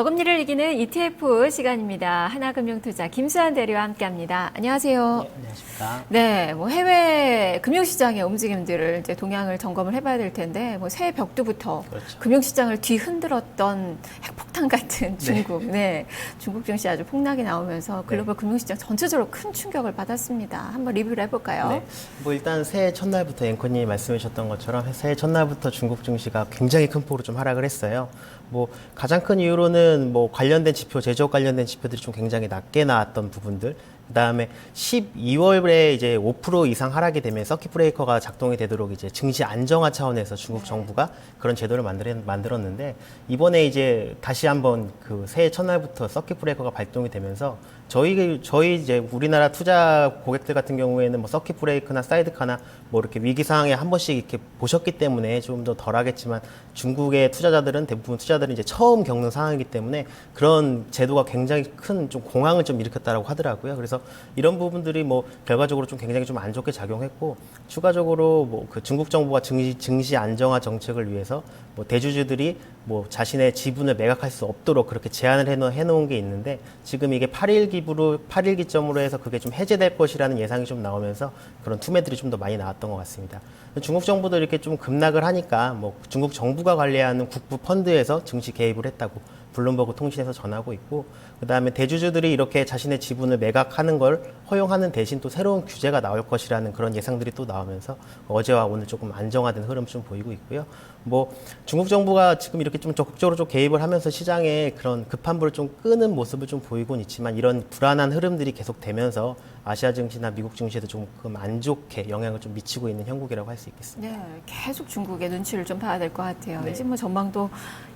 저금리를 이기는 ETF 시간입니다. 하나금융투자 김수환 대리와 함께합니다. 안녕하세요. 네, 안녕하십니까. 네, 뭐 해외 금융시장의 움직임들을 이제 동향을 점검을 해봐야 될 텐데, 뭐 새해 벽두부터 그렇죠. 금융시장을 뒤흔들었던 핵폭탄 같은 중국, 네, 중국 증시 아주 폭락이 나오면서 글로벌 금융시장 전체적으로 큰 충격을 받았습니다. 한번 리뷰를 해볼까요? 네. 뭐 일단 새해 첫날부터 앵커님이 말씀해 주셨던 것처럼 새해 첫날부터 중국 증시가 굉장히 큰 폭으로 좀 하락을 했어요. 뭐 가장 큰 이유로는 뭐 관련된 지표, 제조업 관련된 지표들이 좀 굉장히 낮게 나왔던 부분들. 그다음에 12월에 이제 5% 이상 하락이 되면 서킷 브레이커가 작동이 되도록 이제 증시 안정화 차원에서 중국 정부가 그런 제도를 만들었는데 이번에 이제 다시 한번 그 새해 첫날부터 서킷 브레이커가 발동이 되면서 저희 이제 우리나라 투자 고객들 같은 경우에는 뭐 서킷 브레이크나 사이드카나 뭐 이렇게 위기 상황에 한 번씩 이렇게 보셨기 때문에 좀 더 덜하겠지만 중국의 투자자들은 대부분 투자들은 이제 처음 겪는 상황이기 때문에 그런 제도가 굉장히 큰 좀 공황을 좀 일으켰다라고 하더라고요. 그래서 이런 부분들이 뭐 결과적으로 좀 굉장히 좀 안 좋게 작용했고 추가적으로 뭐 그 중국 정부가 증시 안정화 정책을 위해서 뭐 대주주들이 뭐 자신의 지분을 매각할 수 없도록 그렇게 제한을 해놓은 게 있는데 지금 이게 8일 기점으로 해서 그게 좀 해제될 것이라는 예상이 좀 나오면서 그런 투매들이 좀 더 많이 나왔던 것 같습니다. 중국 정부도 이렇게 좀 급락을 하니까 뭐 중국 정부가 관리하는 국부 펀드에서 증시 개입을 했다고 블룸버그 통신에서 전하고 있고 그다음에 대주주들이 이렇게 자신의 지분을 매각하는 걸 허용하는 대신 또 새로운 규제가 나올 것이라는 그런 예상들이 또 나오면서 어제와 오늘 조금 안정화된 흐름 좀 보이고 있고요. 뭐 중국 정부가 지금 이렇게 좀 적극적으로 좀 개입을 하면서 시장에 그런 급한 불을 좀 끄는 모습을 좀 보이곤 있지만 이런 불안한 흐름들이 계속 되면서 아시아 증시나 미국 증시에도 조금 안 좋게 영향을 좀 미치고 있는 형국이라고 할 수 있겠습니다. 네, 계속 중국의 눈치를 좀 봐야 될 것 같아요. 네. 이제 뭐 전망도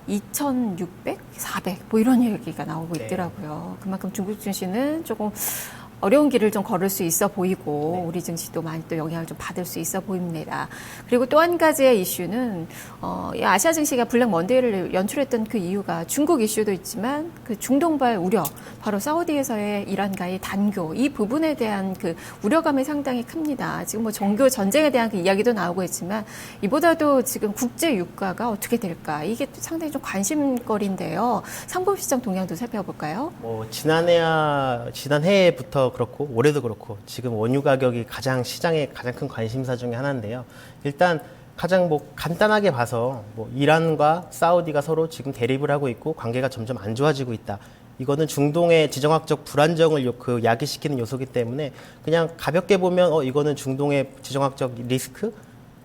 2,600, 400 뭐 이런 얘기가 나오고 있더라고요. 그만큼 중국 증시는 조금 어려운 길을 좀 걸을 수 있어 보이고 우리 증시도 많이 또 영향을 좀 받을 수 있어 보입니다. 그리고 또 한 가지의 이슈는 이 아시아 증시가 블랙 먼데이를 연출했던 그 이유가 중국 이슈도 있지만 그 중동발 우려, 바로 사우디에서의 이란과의 단교 이 부분에 대한 그 우려감이 상당히 큽니다. 지금 뭐 종교 전쟁에 대한 그 이야기도 나오고 있지만 이보다도 지금 국제 유가가 어떻게 될까 이게 상당히 좀 관심거리인데요. 상품 시장 동향도 살펴볼까요? 뭐 지난해부터 그렇고 올해도 그렇고 지금 원유 가격이 시장의 가장 큰 관심사 중에 하나인데요. 일단 가장 뭐 간단하게 봐서 뭐 이란과 사우디가 서로 지금 대립을 하고 있고 관계가 점점 안 좋아지고 있다. 이거는 중동의 지정학적 불안정을 야기시키는 요소이기 때문에 그냥 가볍게 보면 이거는 중동의 지정학적 리스크,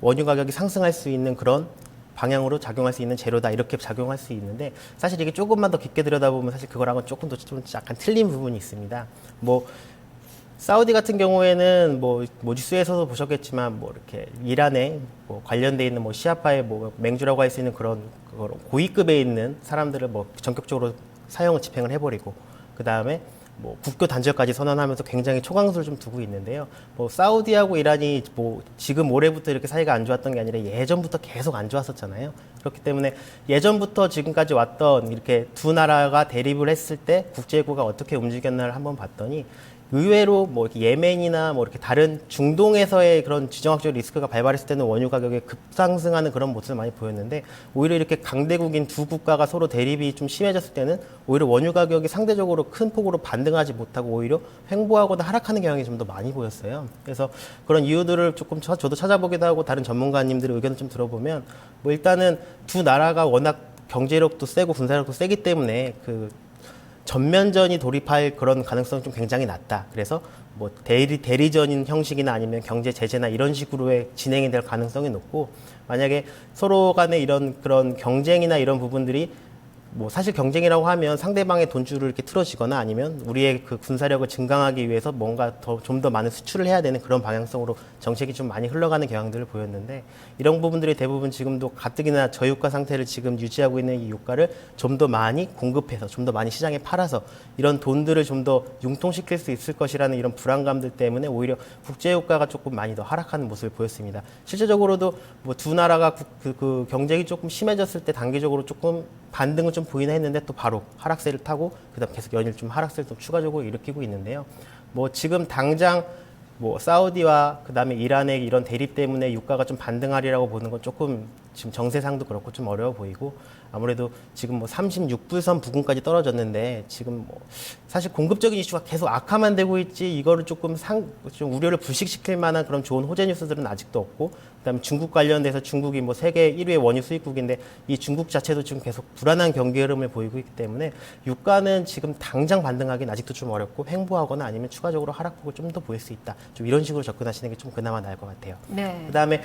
원유 가격이 상승할 수 있는 그런 방향으로 작용할 수 있는 재료다 이렇게 작용할 수 있는데 사실 이게 조금만 더 깊게 들여다보면 사실 그거랑은 조금 더 좀 약간 틀린 부분이 있습니다. 뭐 사우디 같은 경우에는 뭐 뉴스에서도 보셨겠지만 뭐 이렇게 이란에 뭐 관련돼 있는 뭐 시아파의 뭐 맹주라고 할 수 있는 그런 고위급에 있는 사람들을 뭐 전격적으로 사형을 집행을 해버리고 그 다음에 뭐 국교 단절까지 선언하면서 굉장히 초강수를 좀 두고 있는데요. 뭐 사우디하고 이란이 뭐 지금 올해부터 이렇게 사이가 안 좋았던 게 아니라 예전부터 계속 안 좋았었잖아요. 그렇기 때문에 예전부터 지금까지 왔던 이렇게 두 나라가 대립을 했을 때 국제구가 어떻게 움직였나를 한번 봤더니 의외로 뭐 이렇게 예멘이나 뭐 이렇게 다른 중동에서의 그런 지정학적 리스크가 발발했을 때는 원유 가격이 급상승하는 그런 모습을 많이 보였는데 오히려 이렇게 강대국인 두 국가가 서로 대립이 좀 심해졌을 때는 오히려 원유 가격이 상대적으로 큰 폭으로 반등하지 못하고 오히려 횡보하거나 하락하는 경향이 좀 더 많이 보였어요. 그래서 그런 이유들을 조금 저도 찾아보기도 하고 다른 전문가님들의 의견을 좀 들어보면 뭐 일단은 두 나라가 워낙 경제력도 세고 군사력도 세기 때문에 그 전면전이 돌입할 그런 가능성이 좀 굉장히 낮다. 그래서 뭐 대리전인 형식이나 아니면 경제 제재나 이런 식으로의 진행이 될 가능성이 높고 만약에 서로 간에 이런 그런 경쟁이나 이런 부분들이 뭐 사실 경쟁이라고 하면 상대방의 돈줄을 이렇게 틀어지거나 아니면 우리의 그 군사력을 증강하기 위해서 뭔가 좀 더 많은 수출을 해야 되는 그런 방향성으로 정책이 좀 많이 흘러가는 경향들을 보였는데 이런 부분들이 대부분 지금도 가뜩이나 저유가 상태를 지금 유지하고 있는 이 유가를 좀 더 많이 공급해서 좀 더 많이 시장에 팔아서 이런 돈들을 좀 더 융통시킬 수 있을 것이라는 이런 불안감들 때문에 오히려 국제유가가 조금 많이 더 하락하는 모습을 보였습니다. 실제적으로도 뭐 두 나라가 그 경쟁이 조금 심해졌을 때 단기적으로 조금 반등은 좀 보이긴 했는데 또 바로 하락세를 타고 그다음 계속 연일 좀 하락세를 좀 추가적으로 일으키고 있는데요. 뭐 지금 당장 뭐 사우디와 그다음에 이란의 이런 대립 때문에 유가가 좀 반등하리라고 보는 건 조금 지금 정세상도 그렇고 좀 어려워 보이고 아무래도 지금 뭐 36불선 부근까지 떨어졌는데 지금 뭐 사실 공급적인 이슈가 계속 악화만 되고 있지 이거를 좀 우려를 불식시킬 만한 그런 좋은 호재 뉴스들은 아직도 없고 그다음에 중국 관련돼서 중국이 뭐 세계 1위의 원유 수입국인데 이 중국 자체도 지금 계속 불안한 경기 흐름을 보이고 있기 때문에 유가는 지금 당장 반등하기는 아직도 좀 어렵고 횡보하거나 아니면 추가적으로 하락폭을 좀 더 보일 수 있다. 좀 이런 식으로 접근하시는 게 좀 그나마 나을 것 같아요. 네. 그다음에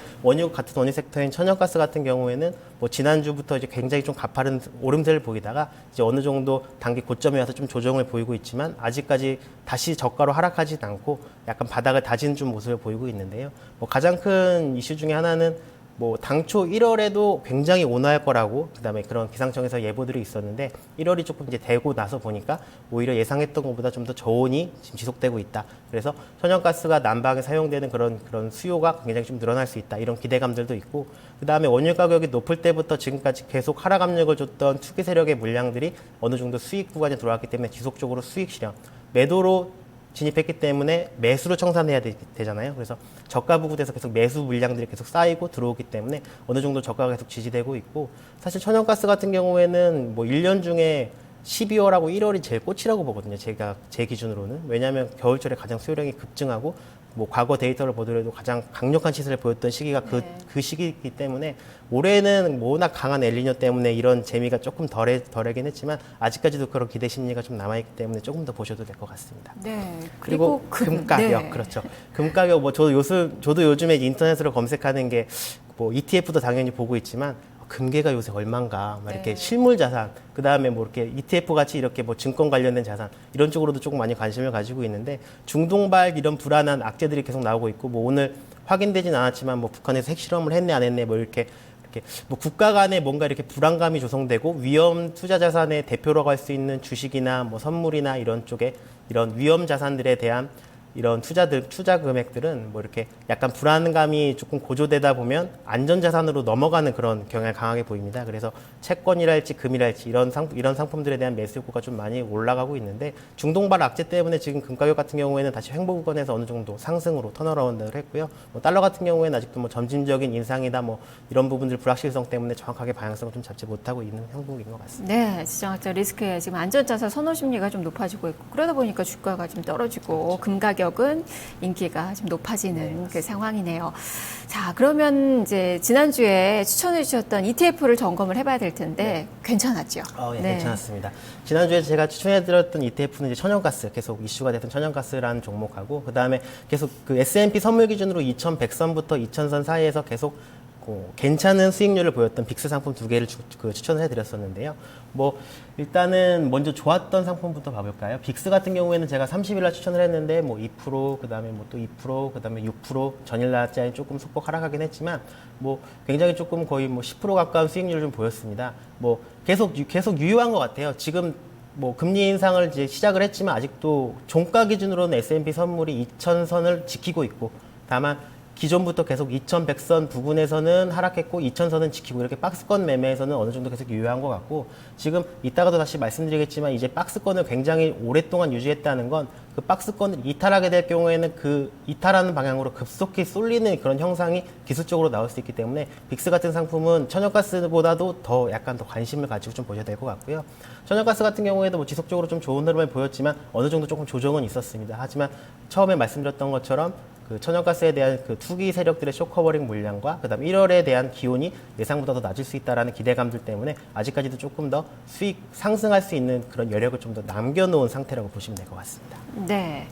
같은 원유 섹터인 천연가스 같은 경우에는 뭐 지난주부터 이제 굉장히 좀 가파른 오름세를 보이다가 이제 어느 정도 단기 고점에 와서 좀 조정을 보이고 있지만 아직까지 다시 저가로 하락하지는 않고 약간 바닥을 다지는 좀 모습을 보이고 있는데요. 뭐 가장 큰 이슈 중에 하나는 뭐 당초 1월에도 굉장히 온화할 거라고 그다음에 그런 기상청에서 예보들이 있었는데 1월이 조금 이제 되고 나서 보니까 오히려 예상했던 것보다 좀 더 저온이 지금 지속되고 있다. 그래서 천연가스가 난방에 사용되는 그런 수요가 굉장히 좀 늘어날 수 있다. 이런 기대감들도 있고 그다음에 원유 가격이 높을 때부터 지금까지 계속 하락 압력을 줬던 투기 세력의 물량들이 어느 정도 수익 구간에 들어왔기 때문에 지속적으로 수익 실현, 매도로 진입했기 때문에 매수로 청산해야 되잖아요. 그래서 저가 부근에서 계속 매수 물량들이 계속 쌓이고 들어오기 때문에 어느 정도 저가가 계속 지지되고 있고 사실 천연가스 같은 경우에는 뭐 1년 중에 12월하고 1월이 제일 꽃이라고 보거든요. 제 기준으로는. 왜냐하면 겨울철에 가장 수요량이 급증하고 뭐 과거 데이터를 보더라도 가장 강력한 시세를 보였던 시기가 그 시기이기 때문에 올해는 워낙 강한 엘니뇨 때문에 이런 재미가 조금 덜하긴 했지만 아직까지도 그런 기대 심리가 좀 남아있기 때문에 조금 더 보셔도 될 것 같습니다. 네. 그리고 금 가격, 네. 그렇죠. 금 가격, 뭐 저도 요즘에 인터넷으로 검색하는 게 뭐 ETF도 당연히 보고 있지만 금괴가 요새 얼마인가, 막 이렇게 네. 실물 자산, 그 다음에 뭐 이렇게 ETF 같이 이렇게 뭐 증권 관련된 자산, 이런 쪽으로도 조금 많이 관심을 가지고 있는데, 중동발 이런 불안한 악재들이 계속 나오고 있고, 뭐 오늘 확인되진 않았지만, 뭐 북한에서 핵실험을 했네, 안 했네, 뭐 이렇게 뭐 국가 간에 뭔가 이렇게 불안감이 조성되고, 위험 투자 자산의 대표라고 할 수 있는 주식이나 뭐 선물이나 이런 쪽에 이런 위험 자산들에 대한 이런 투자 금액들은 뭐 이렇게 약간 불안감이 조금 고조되다 보면 안전자산으로 넘어가는 그런 경향이 강하게 보입니다. 그래서 채권이랄지 금이랄지 이런 상품들에 대한 매수 욕구가 좀 많이 올라가고 있는데 중동발 악재 때문에 지금 금 가격 같은 경우에는 다시 횡보 구간에서 어느 정도 상승으로 턴어라운드를 했고요. 뭐 달러 같은 경우에는 아직도 뭐 점진적인 인상이다 뭐 이런 부분들 불확실성 때문에 정확하게 방향성을 좀 잡지 못하고 있는 형국인 것 같습니다. 네, 지정학적 리스크에 지금 안전자산 선호 심리가 좀 높아지고 있고 그러다 보니까 주가가 좀 떨어지고 그렇죠. 금 가격은 인기가 좀 높아지는 그 상황이네요. 자, 그러면 이제 지난주에 추천해 주셨던 ETF를 점검을 해봐야 될 텐데 괜찮았죠? 예, 네. 괜찮았습니다. 지난주에 제가 추천해드렸던 ETF는 이제 천연가스, 계속 이슈가 됐던 천연가스라는 종목하고 그 다음에 계속 그 S&P 선물 기준으로 2100선부터 2000선 사이에서 계속 괜찮은 수익률을 보였던 빅스 상품 두 개를 추천을 해드렸었는데요. 뭐 일단은 먼저 좋았던 상품부터 봐볼까요? 빅스 같은 경우에는 제가 30일날 추천을 했는데 뭐 2%, 그다음에 뭐 또 2%, 그다음에 6% 전일 날짜에 조금 소폭 하락하긴 했지만 뭐 굉장히 조금 거의 뭐 10% 가까운 수익률을 좀 보였습니다. 뭐 계속 유효한 것 같아요. 지금 뭐 금리 인상을 이제 시작을 했지만 아직도 종가 기준으로는 S&P 선물이 2000선을 지키고 있고 다만 기존부터 계속 2100선 부근에서는 하락했고 2000선은 지키고 이렇게 박스권 매매에서는 어느 정도 계속 유효한 것 같고 지금 이따가도 다시 말씀드리겠지만 이제 박스권을 굉장히 오랫동안 유지했다는 건 그 박스권을 이탈하게 될 경우에는 그 이탈하는 방향으로 급속히 쏠리는 그런 형상이 기술적으로 나올 수 있기 때문에 빅스 같은 상품은 천연가스보다도 약간 더 관심을 가지고 좀 보셔야 될 것 같고요. 천연가스 같은 경우에도 뭐 지속적으로 좀 좋은 흐름을 보였지만 어느 정도 조금 조정은 있었습니다. 하지만 처음에 말씀드렸던 것처럼 그 천연가스에 대한 그 투기 세력들의 쇼커버링 물량과 그다음 1월에 대한 기온이 예상보다 더 낮을 수 있다라는 기대감들 때문에 아직까지도 조금 더 수익 상승할 수 있는 그런 여력을 좀 더 남겨놓은 상태라고 보시면 될 것 같습니다. 네.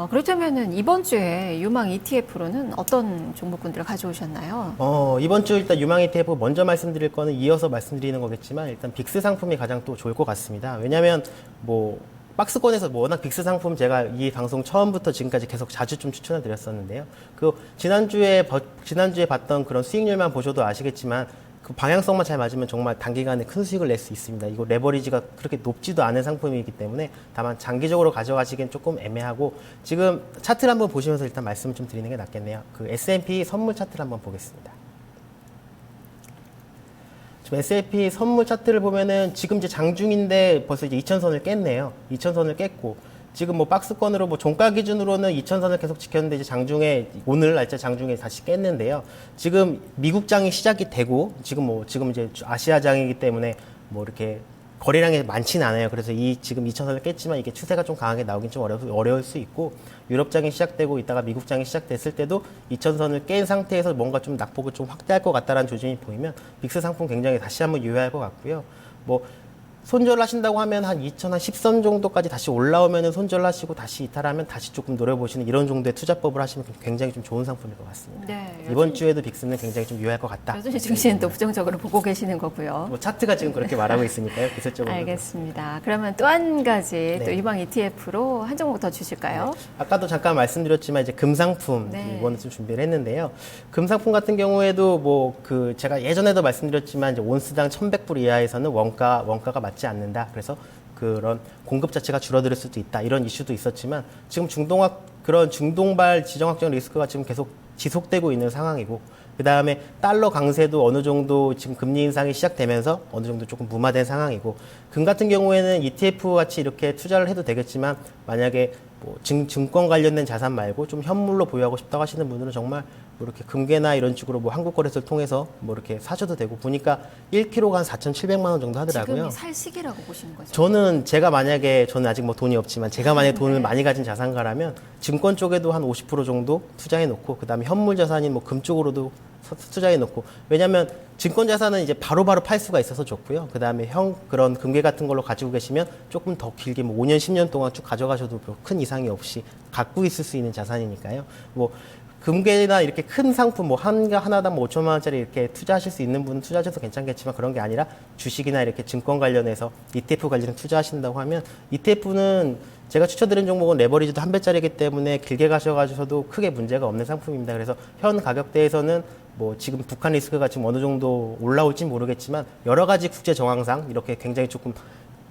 그렇다면은 이번 주에 유망 ETF로는 어떤 종목군들을 가져오셨나요? 이번 주 일단 유망 ETF 먼저 말씀드릴 거는 이어서 말씀드리는 거겠지만 일단 빅스 상품이 가장 또 좋을 것 같습니다. 왜냐하면 뭐 박스권에서 뭐 워낙 빅스 상품 제가 이 방송 처음부터 지금까지 계속 자주 좀 추천을 드렸었는데요. 그 지난주에 봤던 그런 수익률만 보셔도 아시겠지만 그 방향성만 잘 맞으면 정말 단기간에 큰 수익을 낼 수 있습니다. 이거 레버리지가 그렇게 높지도 않은 상품이기 때문에 다만 장기적으로 가져가시기엔 조금 애매하고 지금 차트를 한번 보시면서 일단 말씀을 좀 드리는 게 낫겠네요. 그 S&P 선물 차트를 한번 보겠습니다. 지금 S&P 선물 차트를 보면은 지금 이제 장중인데 벌써 이제 2000선을 깼네요. 2000선을 깼고 지금 뭐 박스권으로 뭐 종가 기준으로는 2,000선을 계속 지켰는데 이제 장중에 오늘 날짜 장중에 다시 깼는데요. 지금 미국장이 시작이 되고 지금 이제 아시아장이기 때문에 뭐 이렇게 거래량이 많지는 않아요. 그래서 지금 2,000선을 깼지만 이게 추세가 좀 강하게 나오긴 좀 어려울 수 있고, 유럽장이 시작되고 있다가 미국장이 시작됐을 때도 2,000선을 깬 상태에서 뭔가 좀 낙폭을 좀 확대할 것 같다라는 조짐이 보이면 빅스 상품 굉장히 다시 한번 유효할 것 같고요. 뭐 손절 하신다고 하면 한 2,010선 정도까지 다시 올라오면은 손절하시고 다시 이탈하면 다시 조금 노려보시는 이런 정도의 투자법을 하시면 굉장히 좀 좋은 상품일 것 같습니다. 네, 이번 주에도 빅스는 굉장히 좀 유효할 것 같다. 여전히 증시는 또 부정적으로 보고 계시는 거고요. 뭐 차트가 지금 그렇게 말하고 있으니까요. 기술적으로. 알겠습니다. 그러면 또 한 가지 또 네. 이방 ETF로 한 종목 더 주실까요? 네. 아까도 잠깐 말씀드렸지만 이제 금상품 네. 이번에 좀 준비를 했는데요. 금상품 같은 경우에도 뭐 제가 예전에도 말씀드렸지만 이제 온스당 1,100불 이하에서는 원가가 맞지 않는다. 그래서 그런 공급 자체가 줄어들 수도 있다. 이런 이슈도 있었지만 지금 그런 중동발 지정학적 리스크가 지금 계속 지속되고 있는 상황이고, 그 다음에 달러 강세도 어느 정도 지금 금리 인상이 시작되면서 어느 정도 조금 무마된 상황이고, 금 같은 경우에는 ETF 같이 이렇게 투자를 해도 되겠지만 만약에 뭐 증권 관련된 자산 말고 좀 현물로 보유하고 싶다고 하시는 분들은 정말 뭐 이렇게 금괴나 이런 식으로 뭐 한국거래소를 통해서 뭐 이렇게 사셔도 되고, 보니까 1kg가 한 4,700만 원 정도 하더라고요. 지금이 살 시기라고 보시는 거죠? 저는 아직 뭐 돈이 없지만 제가 만약에 돈을 많이 가진 자산가라면 증권 쪽에도 한 50% 정도 투자해 놓고, 그다음에 현물 자산인 뭐 금 쪽으로도 투자해 놓고, 왜냐하면 증권 자산은 이제 바로바로 팔 수가 있어서 좋고요. 그다음에 그런 금괴 같은 걸로 가지고 계시면 조금 더 길게 뭐 5년, 10년 동안 쭉 가져가셔도 큰 이상이 없이 갖고 있을 수 있는 자산이니까요. 뭐 금괴나 이렇게 큰 상품 뭐 하나당 뭐 5천만 원짜리 이렇게 투자하실 수 있는 분은 투자하셔도 괜찮겠지만, 그런 게 아니라 주식이나 이렇게 증권 관련해서 ETF 관련해서 투자하신다고 하면, ETF는 제가 추천드린 종목은 레버리지도 한 배짜리이기 때문에 길게 가셔가지고도 크게 문제가 없는 상품입니다. 그래서 현 가격대에서는 뭐 지금 북한 리스크가 지금 어느 정도 올라올지 모르겠지만 여러 가지 국제 정황상 이렇게 굉장히 조금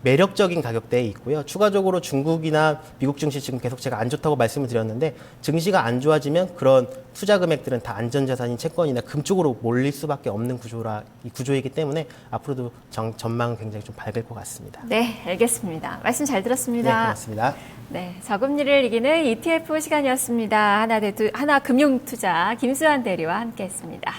매력적인 가격대에 있고요. 추가적으로 중국이나 미국 증시 지금 계속 제가 안 좋다고 말씀을 드렸는데, 증시가 안 좋아지면 그런 투자 금액들은 다 안전자산인 채권이나 금 쪽으로 몰릴 수밖에 없는 구조이기 때문에 앞으로도 전망은 굉장히 좀 밝을 것 같습니다. 네, 알겠습니다. 말씀 잘 네, 들었습니다. 고맙습니다. 네, 저금리를 이기는 ETF 시간이었습니다. 하나금융투자 김수환 대리와 함께했습니다.